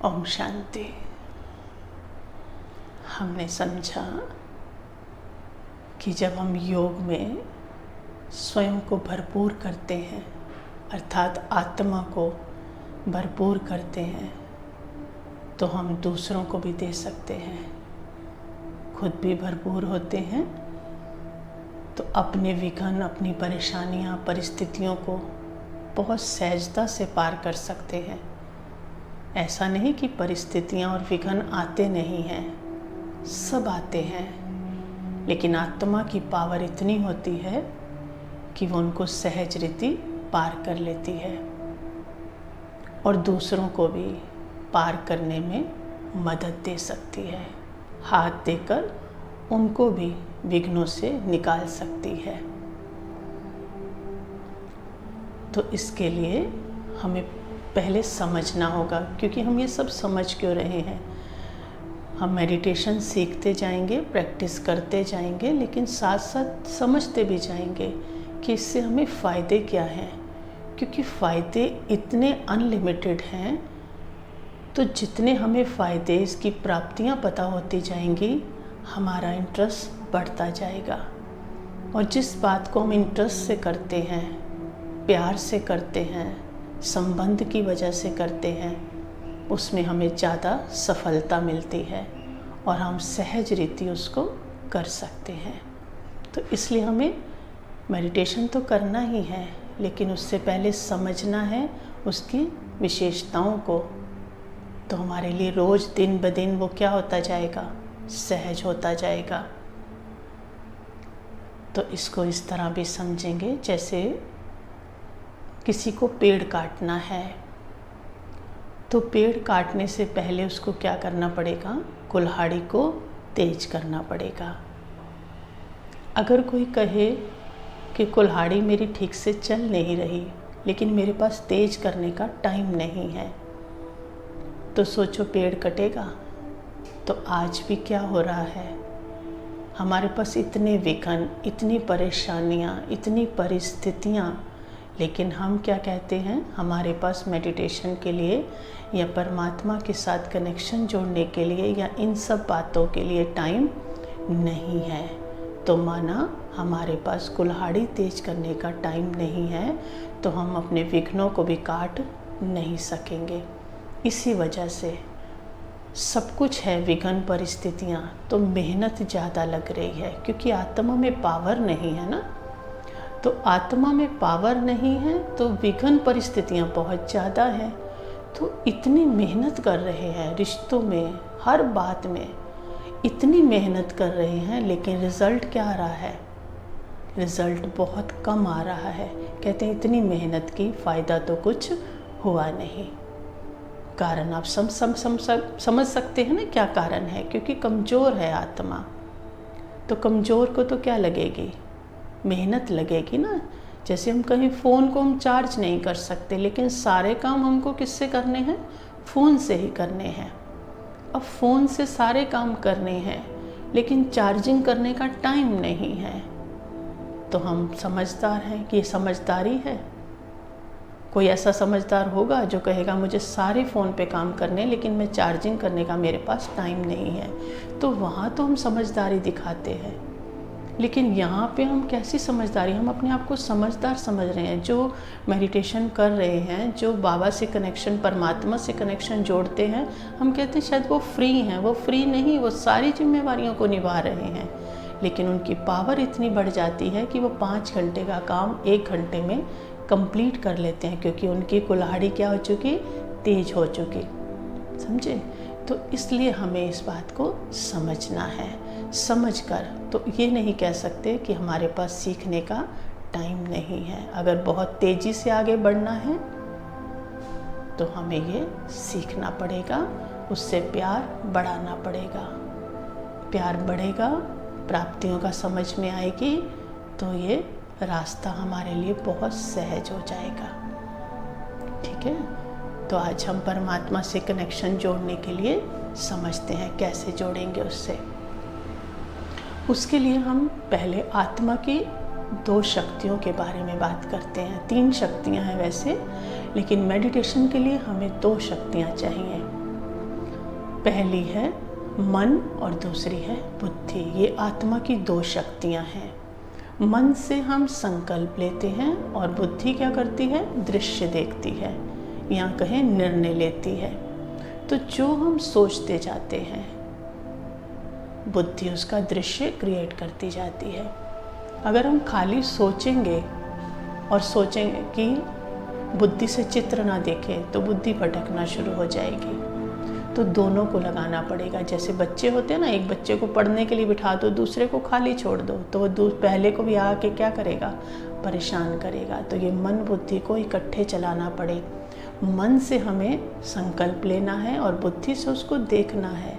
ओम शांति। हमने समझा कि जब हम योग में स्वयं को भरपूर करते हैं, अर्थात आत्मा को भरपूर करते हैं, तो हम दूसरों को भी दे सकते हैं। खुद भी भरपूर होते हैं तो अपने विघ्न, अपनी परेशानियां, परिस्थितियों को बहुत सहजता से पार कर सकते हैं। ऐसा नहीं कि परिस्थितियां और विघ्न आते नहीं हैं, सब आते हैं, लेकिन आत्मा की पावर इतनी होती है कि वो उनको सहज रीति पार कर लेती है और दूसरों को भी पार करने में मदद दे सकती है। हाथ देकर उनको भी विघ्नों से निकाल सकती है। तो इसके लिए हमें पहले समझना होगा, क्योंकि हम ये सब समझ क्यों रहे हैं। हम मेडिटेशन सीखते जाएंगे, प्रैक्टिस करते जाएंगे, लेकिन साथ साथ समझते भी जाएंगे कि इससे हमें फ़ायदे क्या हैं। क्योंकि फ़ायदे इतने अनलिमिटेड हैं, तो जितने हमें फ़ायदे, इसकी प्राप्तियां पता होती जाएंगी, हमारा इंटरेस्ट बढ़ता जाएगा। और जिस बात को हम इंटरेस्ट से करते हैं, प्यार से करते हैं, संबंध की वजह से करते हैं, उसमें हमें ज़्यादा सफलता मिलती है और हम सहज रीति उसको कर सकते हैं। तो इसलिए हमें मेडिटेशन तो करना ही है, लेकिन उससे पहले समझना है उसकी विशेषताओं को। तो हमारे लिए रोज़ दिन ब दिन वो क्या होता जाएगा, सहज होता जाएगा। तो इसको इस तरह भी समझेंगे, जैसे किसी को पेड़ काटना है, तो पेड़ काटने से पहले उसको क्या करना पड़ेगा, कुल्हाड़ी को तेज करना पड़ेगा। अगर कोई कहे कि कुल्हाड़ी मेरी ठीक से चल नहीं रही, लेकिन मेरे पास तेज करने का टाइम नहीं है, तो सोचो पेड़ कटेगा। तो आज भी क्या हो रहा है, हमारे पास इतने विघ्न, इतनी परेशानियां, इतनी परिस्थितियां, लेकिन हम क्या कहते हैं, हमारे पास मेडिटेशन के लिए या परमात्मा के साथ कनेक्शन जोड़ने के लिए या इन सब बातों के लिए टाइम नहीं है। तो माना हमारे पास कुल्हाड़ी तेज करने का टाइम नहीं है, तो हम अपने विघ्नों को भी काट नहीं सकेंगे। इसी वजह से सब कुछ है, विघ्न, परिस्थितियाँ, तो मेहनत ज़्यादा लग रही है, क्योंकि आत्मा में पावर नहीं है ना। तो आत्मा में पावर नहीं है तो विघ्न, परिस्थितियाँ बहुत ज़्यादा हैं। तो इतनी मेहनत कर रहे हैं, रिश्तों में, हर बात में इतनी मेहनत कर रहे हैं, लेकिन रिज़ल्ट क्या आ रहा है, रिज़ल्ट बहुत कम आ रहा है। कहते हैं इतनी मेहनत की, फ़ायदा तो कुछ हुआ नहीं। कारण आप समझ सकते हैं ना क्या कारण है, क्योंकि कमज़ोर है आत्मा। तो कमज़ोर को तो क्या लगेगी, मेहनत लगेगी ना। जैसे हम कहीं फ़ोन को हम चार्ज नहीं कर सकते, लेकिन सारे काम हमको किससे करने हैं, फ़ोन से ही करने हैं। अब फ़ोन से सारे काम करने हैं, लेकिन चार्जिंग करने का टाइम नहीं है। तो हम समझदार हैं कि ये समझदारी है। कोई ऐसा समझदार होगा जो कहेगा मुझे सारे फ़ोन पे काम करने, लेकिन मैं चार्जिंग करने का मेरे पास टाइम नहीं है। तो वहाँ तो हम समझदारी दिखाते हैं, लेकिन यहाँ पे हम कैसी समझदारी, हम अपने आप को समझदार समझ रहे हैं। जो मेडिटेशन कर रहे हैं, जो बाबा से कनेक्शन, परमात्मा से कनेक्शन जोड़ते हैं, हम कहते हैं शायद वो फ्री हैं। वो फ्री नहीं, वो सारी जिम्मेवारियों को निभा रहे हैं, लेकिन उनकी पावर इतनी बढ़ जाती है कि वो 5 घंटे का काम 1 घंटे में कंप्लीट कर लेते हैं, क्योंकि उनकी कुल्हाड़ी क्या हो चुकी, तेज हो चुकी। समझे? तो इसलिए हमें इस बात को समझना है। समझकर तो ये नहीं कह सकते कि हमारे पास सीखने का टाइम नहीं है। अगर बहुत तेज़ी से आगे बढ़ना है तो हमें ये सीखना पड़ेगा, उससे प्यार बढ़ाना पड़ेगा। प्यार बढ़ेगा, प्राप्तियों का समझ में आएगी, तो ये रास्ता हमारे लिए बहुत सहज हो जाएगा। ठीक है? तो आज हम परमात्मा से कनेक्शन जोड़ने के लिए समझते हैं कैसे जोड़ेंगे उससे। उसके लिए हम पहले आत्मा की 2 शक्तियों के बारे में बात करते हैं। 3 शक्तियां हैं वैसे, लेकिन मेडिटेशन के लिए हमें 2 शक्तियां चाहिए। पहली है मन और दूसरी है बुद्धि। ये आत्मा की दो शक्तियाँ हैं। मन से हम संकल्प लेते हैं और बुद्धि क्या करती है? दृश्य देखती है, या कहें निर्णय लेती है। तो जो हम सोचते जाते हैं, बुद्धि उसका दृश्य क्रिएट करती जाती है। अगर हम खाली सोचेंगे और सोचेंगे कि बुद्धि से चित्र ना देखें तो बुद्धि भटकना शुरू हो जाएगी। तो दोनों को लगाना पड़ेगा। जैसे बच्चे होते हैं ना, एक बच्चे को पढ़ने के लिए बिठा दो, दूसरे को खाली छोड़ दो, तो वो पहले को भी आके क्या करेगा? परेशान करेगा। तो ये मन बुद्धि को इकट्ठे चलाना पड़े। मन से हमें संकल्प लेना है और बुद्धि से उसको देखना है,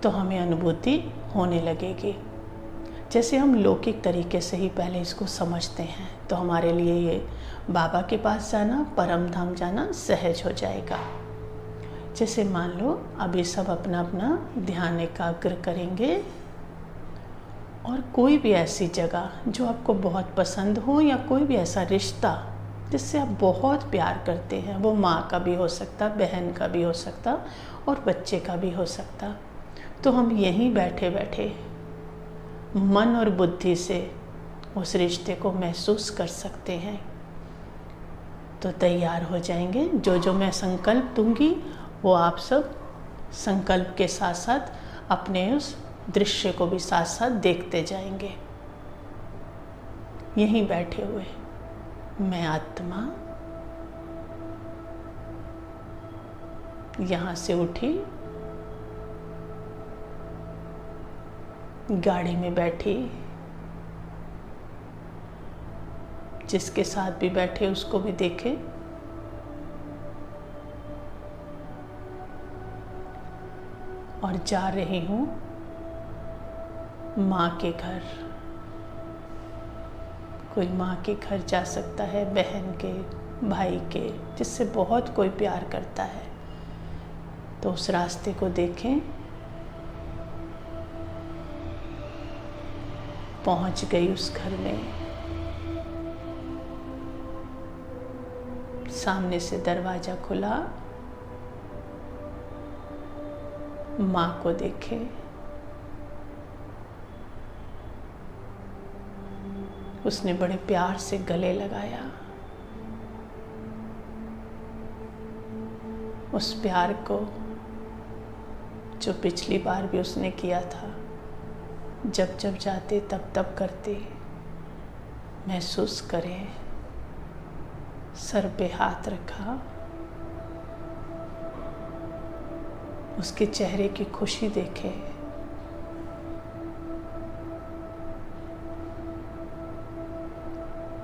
तो हमें अनुभूति होने लगेगी। जैसे हम लौकिक तरीके से ही पहले इसको समझते हैं, तो हमारे लिए ये बाबा के पास जाना, परम धाम जाना सहज हो जाएगा। जैसे मान लो अभी सब अपना अपना ध्यान एकाग्र करेंगे और कोई भी ऐसी जगह जो आपको बहुत पसंद हो, या कोई भी ऐसा रिश्ता जिससे आप बहुत प्यार करते हैं, वो माँ का भी हो सकता, बहन का भी हो सकता और बच्चे का भी हो सकता, तो हम यहीं बैठे बैठे मन और बुद्धि से उस रिश्ते को महसूस कर सकते हैं। तो तैयार हो जाएंगे। जो जो मैं संकल्प दूंगी वो आप सब संकल्प के साथ साथ अपने उस दृश्य को भी साथ साथ देखते जाएंगे। यहीं बैठे हुए मैं आत्मा यहाँ से उठी, गाड़ी में बैठी, जिसके साथ भी बैठे उसको भी देखे, और जा रही हूँ माँ के घर। कोई माँ के घर जा सकता है, बहन के, भाई के, जिससे बहुत कोई प्यार करता है। तो उस रास्ते को देखें। पहुँच गई उस घर में। सामने से दरवाज़ा खुला, माँ को देखे, उसने बड़े प्यार से गले लगाया। उस प्यार को जो पिछली बार भी उसने किया था, जब जब जाते तब तब करते, महसूस करें। सर पे हाथ रखा, उसके चेहरे की खुशी देखें।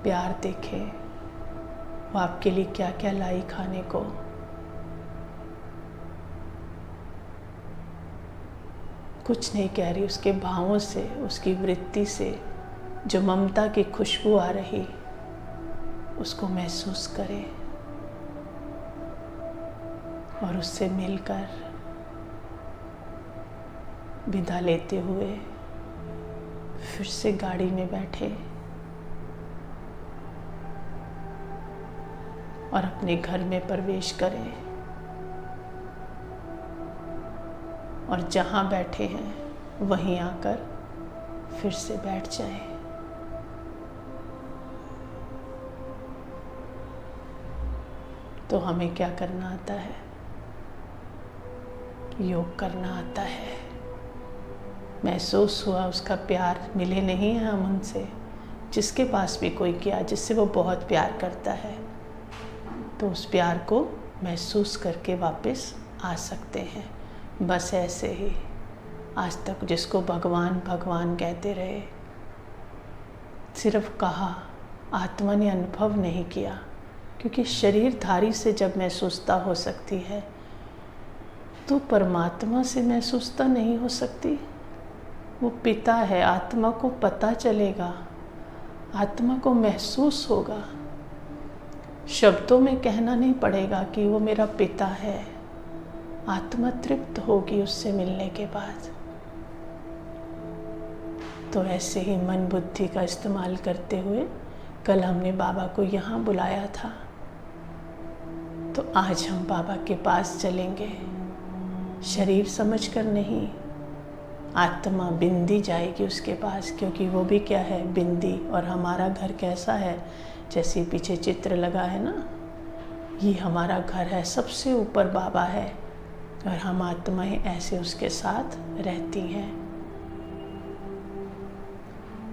प्यार देखें, वो आपके लिए क्या क्या लाई खाने को। कुछ नहीं कह रही, उसके भावों से, उसकी वृत्ति से जो ममता की खुशबू आ रही, उसको महसूस करें और उससे मिलकर विदा लेते हुए फिर से गाड़ी में बैठे और अपने घर में प्रवेश करें। और जहाँ बैठे हैं वहीं आकर फिर से बैठ जाएं। तो हमें क्या करना आता है? योग करना आता है। महसूस हुआ उसका प्यार, मिले नहीं हैं हम उनसे, जिसके पास भी कोई किया जिससे वो बहुत प्यार करता है, तो उस प्यार को महसूस करके वापस आ सकते हैं। बस ऐसे ही आज तक जिसको भगवान भगवान कहते रहे, सिर्फ कहा, आत्मा ने अनुभव नहीं किया। क्योंकि शरीरधारी से जब महसूसता हो सकती है, तो परमात्मा से महसूसता नहीं हो सकती। वो पिता है, आत्मा को पता चलेगा, आत्मा को महसूस होगा। शब्दों में कहना नहीं पड़ेगा कि वो मेरा पिता है। आत्मा तृप्त होगी उससे मिलने के बाद। तो ऐसे ही मन बुद्धि का इस्तेमाल करते हुए कल हमने बाबा को यहाँ बुलाया था, तो आज हम बाबा के पास चलेंगे। शरीर समझकर नहीं, आत्मा बिंदी जाएगी उसके पास, क्योंकि वो भी क्या है, बिंदी। और हमारा घर कैसा है, जैसे पीछे चित्र लगा है ना, ये हमारा घर है, सबसे ऊपर बाबा है और हम आत्माएं ऐसे उसके साथ रहती हैं।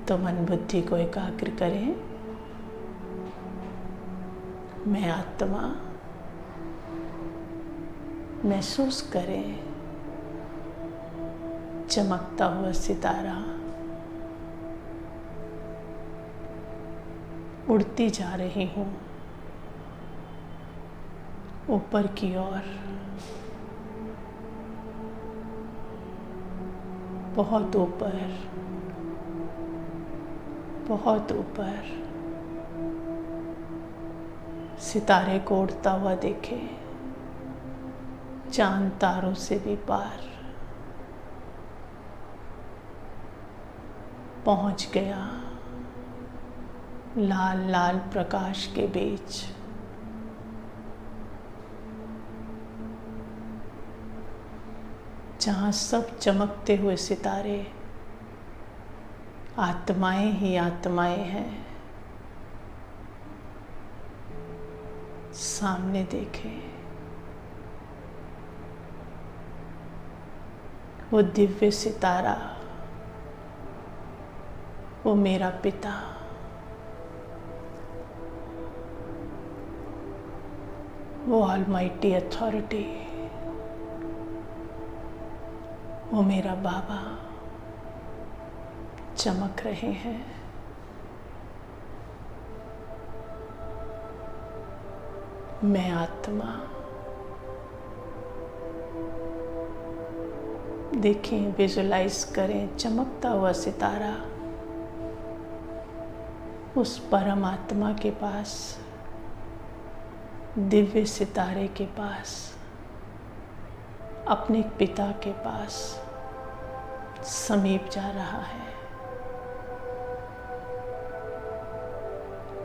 तो मन बुद्धि को एकाग्र करें। मैं आत्मा, महसूस करें चमकता हुआ सितारा उड़ती जा रही हूँ ऊपर की ओर, बहुत ऊपर, बहुत ऊपर। सितारे को उड़ता हुआ देखे, चांद तारों से भी पार पहुंच गया लाल लाल प्रकाश के बीच। जहाँ सब चमकते हुए सितारे आत्माएं ही आत्माएं हैं। सामने देखें, वो दिव्य सितारा, वो मेरा पिता, वो ऑलमाइटी अथॉरिटी, वो मेरा बाबा चमक रहे हैं। मैं आत्मा, देखें, विजुलाइज करें चमकता हुआ सितारा उस परमात्मा के पास, दिव्य सितारे के पास, अपने पिता के पास समीप जा रहा है,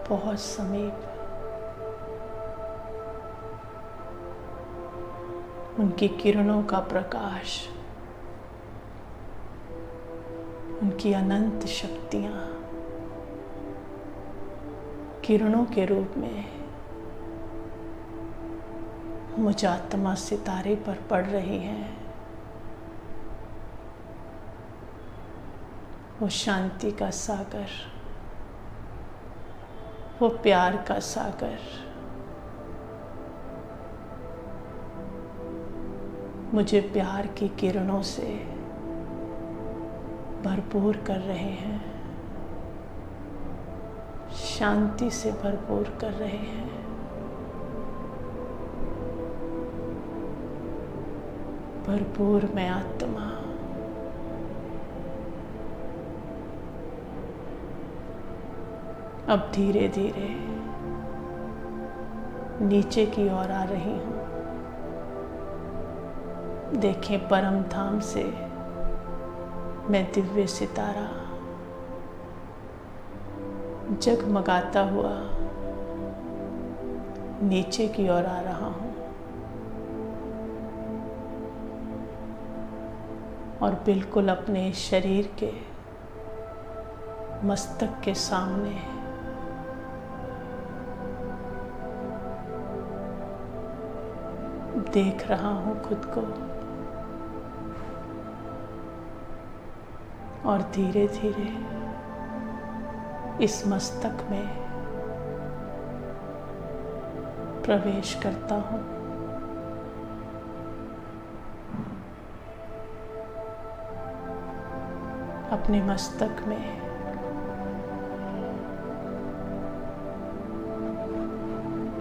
बहुत समीप। उनकी किरणों का प्रकाश, उनकी अनंत शक्तियाँ किरणों के रूप में मुझ आत्मा सितारे पर पड़ रही हैं। वो शांति का सागर, वो प्यार का सागर मुझे प्यार की किरणों से भरपूर कर रहे हैं, शांति से भरपूर कर रहे हैं। भरपूर मैं आत्मा, अब धीरे धीरे नीचे की ओर आ रही हूँ। देखें, परम धाम से मैं दिव्य सितारा जगमगाता हुआ नीचे की ओर आ रहा हूँ और बिल्कुल अपने शरीर के मस्तक के सामने देख रहा हूँ खुद को। और धीरे धीरे इस मस्तक में प्रवेश करता हूँ। अपने मस्तक में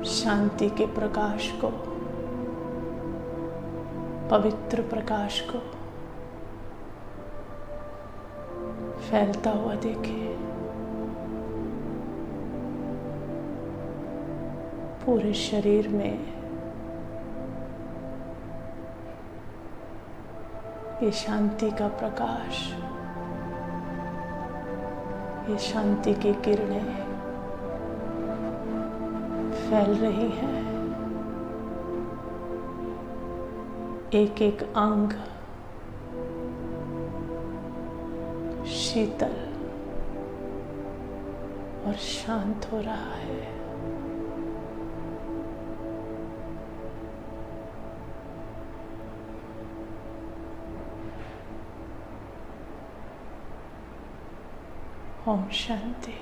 शांति के प्रकाश को, पवित्र प्रकाश को फैलता हुआ देखें। पूरे शरीर में ये शांति का प्रकाश, ये शांति की किरणें फैल रही हैं। एक एक अंग शीतल और शांत हो रहा है। ओम शांति।